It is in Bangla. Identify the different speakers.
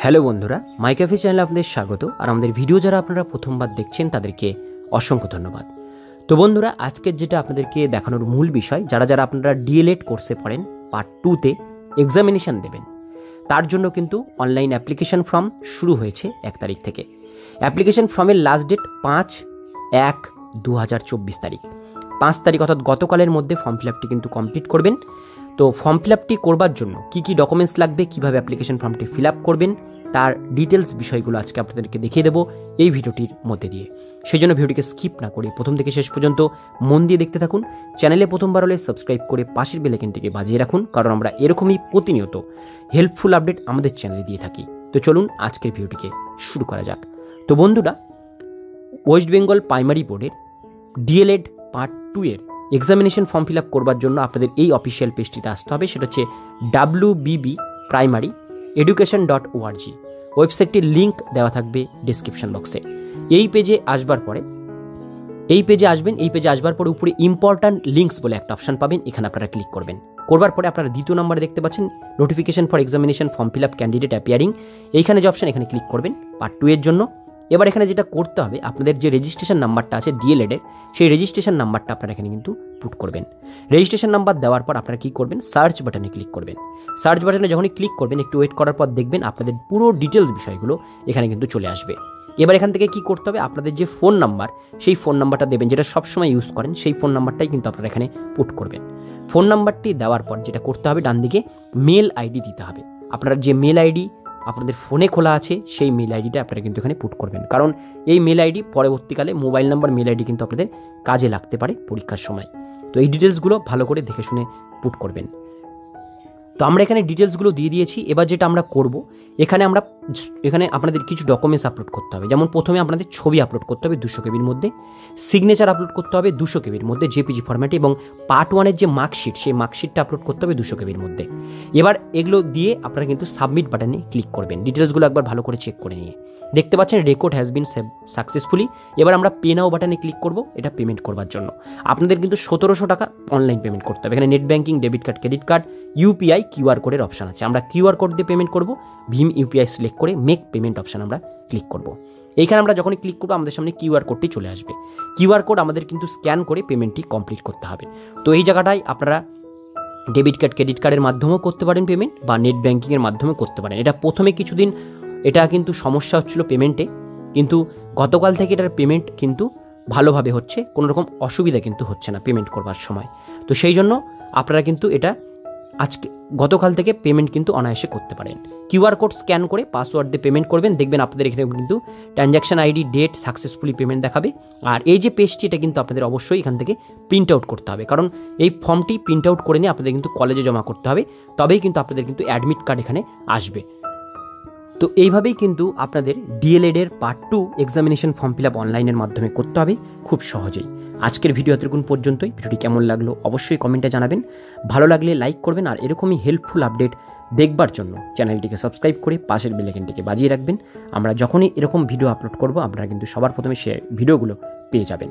Speaker 1: হ্যালো বন্ধুরা, মাই ক্যাফে চ্যানেলে আপনাদের স্বাগত। আর আমাদের ভিডিও যারা আপনারা প্রথমবার দেখছেন তাদেরকে অসংখ্য ধন্যবাদ। তো বন্ধুরা, আজকের যেটা আপনাদেরকে দেখানোর মূল বিষয়, যারা যারা আপনারা ডিএলএড কোর্সে পড়েন, পার্ট 2তে এক্সামিনেশান দেবেন, তার জন্য কিন্তু অনলাইন অ্যাপ্লিকেশন ফর্ম শুরু হয়েছে 1 তারিখ থেকে। অ্যাপ্লিকেশন ফর্মের লাস্ট ডেট 5/1/2024 তারিখ। 5 তারিখ অর্থাৎ গতকালের মধ্যে ফর্ম ফিল আপটি কিন্তু কমপ্লিট করবেন। তো ফর্ম ফিল আপটি করবার জন্য কী কী ডকুমেন্টস লাগবে, কীভাবে অ্যাপ্লিকেশন ফর্মটি ফিল আপ করবেন, তার ডিটেলস বিষয়গুলো আজকে আপনাদেরকে দেখিয়ে দেবো এই ভিডিওটির মধ্যে দিয়ে। সেই জন্য ভিডিওটিকে স্কিপ না করে প্রথম থেকে শেষ পর্যন্ত মন দিয়ে দেখতে থাকুন। চ্যানেলে প্রথমবার হলে সাবস্ক্রাইব করে পাশের বেল আইকনটিকে বাজিয়ে রাখুন, কারণ আমরা এরকমই প্রতিনিয়ত হেল্পফুল আপডেট আমাদের চ্যানেলে দিয়ে থাকি। তো চলুন আজকের ভিডিওটিকে শুরু করা যাক। তো বন্ধুরা, ওয়েস্ট বেঙ্গল প্রাইমারি বোর্ডের ডিএলএড পার্ট 2 এর এক্সামিনেশন ফর্ম ফিল আপ করবার জন্য আপনাদের এই অফিসিয়াল পেজটিতে আসতে হবে। সেটা হচ্ছে wbbprimaryeducation.org। ওয়েবসাইটটির লিঙ্ক দেওয়া থাকবে ডিসক্রিপশন বক্সে। এই পেজে আসবার পরে এই পেজে আসবার পরে উপরে ইম্পর্ট্যান্ট লিঙ্কস বলে একটা অপশান পাবেন, এখানে আপনারা ক্লিক করবেন। করবার পরে আপনারা দ্বিতীয় নম্বরে দেখতে পাচ্ছেন notification for examination form fill up candidate appearing. এইখানে যে অপশান, এখানে ক্লিক করবেন পার্ট 2 এর জন্য। এবার এখানে যেটা করতে হবে, আপনাদের যে রেজিস্ট্রেশন নাম্বারটা আছে ডিএলএডের, সেই রেজিস্ট্রেশন নাম্বারটা আপনারা এখানে কিন্তু পুট করবেন। রেজিস্ট্রেশন নাম্বার দেওয়ার পর আপনারা কী করবেন, সার্চ বাটনে ক্লিক করবেন। সার্চ বাটনে যখনই ক্লিক করবেন, একটু ওয়েট করার পর দেখবেন আপনাদের পুরো ডিটেলস বিষয়গুলো এখানে কিন্তু চলে আসবে। এবার এখান থেকে কী করতে হবে, আপনাদের যে ফোন নাম্বার, সেই ফোন নাম্বারটা দেবেন যেটা সবসময় ইউজ করেন, সেই ফোন নাম্বারটাই কিন্তু আপনারা এখানে পুট করবেন। ফোন নাম্বারটি দেওয়ার পর যেটা করতে হবে, ডান দিকে মেল আইডি দিতে হবে। আপনারা যে মেল আইডি আপনাদের ফোনে খোলা আছে, সেই মেল আইডিটা আপনারা কিন্তু এখানে পুট করবেন, কারণ এই মেল আইডি পরবর্তীকালে মোবাইল নাম্বার, মেল আইডি কিন্তু আপনাদের কাজে লাগতে পারে পরীক্ষার সময়। তো এই ডিটেলসগুলো ভালো করে দেখে শুনে পুট করবেন। তো আমরা এখানে ডিটেলসগুলো দিয়ে দিয়েছি। এবার যেটা আমরা করব, এখানে আপনাদের কিছু ডকুমেন্টস আপলোড করতে হবে। যেমন প্রথমে আপনাদের ছবি আপলোড করতে হবে 200 কেবির মধ্যে, সিগনেচার আপলোড করতে হবে 200 কেবির মধ্যে জেপিজি ফরম্যাটে, এবং পার্ট 1-এর যে মার্কশিট, সেই মার্কশিটটা আপলোড করতে হবে 200 কেবির মধ্যে। এবার এগুলো দিয়ে আপনারা কিন্তু সাবমিট বাটনে ক্লিক করবেন, ডিটেলসগুলো একবার ভালো করে চেক করে নিয়ে। দেখতে পাচ্ছেন record has been save successfully. এবার আমরা পে নাও বাটনে ক্লিক করব, এটা পেমেন্ট করবার জন্য। আপনাদের কিন্তু 1700 টাকা অনলাইন পেমেন্ট করতে হবে। এখানে net banking, debit card, credit card, UPI, QR কোডের অপশান আছে। আমরা কিউআর কোড দিয়ে পেমেন্ট করব। ভীম ইউপিআই সিলেক্ট করে মেক পেমেন্ট অপশান আমরা ক্লিক করব। এইখানে আমরা যখনই ক্লিক করবো, আমাদের সামনে কিউআর কোডটি চলে আসবে। কিউআর কোড আমাদের কিন্তু স্ক্যান করে পেমেন্টটি কমপ্লিট করতে হবে। তো এই জায়গাটায় আপনারা ডেবিট কার্ড, ক্রেডিট কার্ডের মাধ্যমেও করতে পারেন পেমেন্ট, বা নেট ব্যাঙ্কিংয়ের মাধ্যমে করতে পারেন। এটা প্রথমে কিছুদিন এটা কিন্তু সমস্যা হচ্ছিল পেমেন্টে, কিন্তু গতকাল থেকে এটার পেমেন্ট কিন্তু ভালোভাবে হচ্ছে, কোনো রকম অসুবিধা কিন্তু হচ্ছে না পেমেন্ট করবার সময়। তো সেই জন্য আপনারা কিন্তু এটা গতকাল থেকে পেমেন্ট কিন্তু অনায়াসে করতে পারেন। কিউআর কোড স্ক্যান করে পাসওয়ার্ড দিয়ে পেমেন্ট করবেন, দেখবেন আপনাদের এখানে কিন্তু transaction ID, date, successfully payment দেখাবে। আর এই যে পেজটি, এটা কিন্তু আপনাদের অবশ্যই এখান থেকে প্রিন্ট আউট করতে হবে, কারণ এই ফর্মটি প্রিন্ট আউট করে নিয়ে আপনাদের কিন্তু কলেজে জমা করতে হবে, তবেই কিন্তু আপনাদের কিন্তু অ্যাডমিট কার্ড এখানে আসবে। তো এইভাবেই কিন্তু আপনাদের ডিএলএডের part 2 examination form fill up অনলাইনের মাধ্যমে করতে হবে খুব সহজেই। আজকের ভিডিও এতটুকুন পর্যন্তই। ভিডিওটি কেমন লাগলো অবশ্যই কমেন্টে জানাবেন। ভালো লাগলে লাইক করবেন, আর এরকমই হেল্পফুল আপডেট দেখবার জন্য চ্যানেলটিকে সাবস্ক্রাইব করে পাশের বেল আইকনটিকে বাজিয়ে রাখবেন। আমরা যখনই এরকম ভিডিও আপলোড করব, আপনারা কিন্তু সবার প্রথমে সে ভিডিওগুলো পেয়ে যাবেন।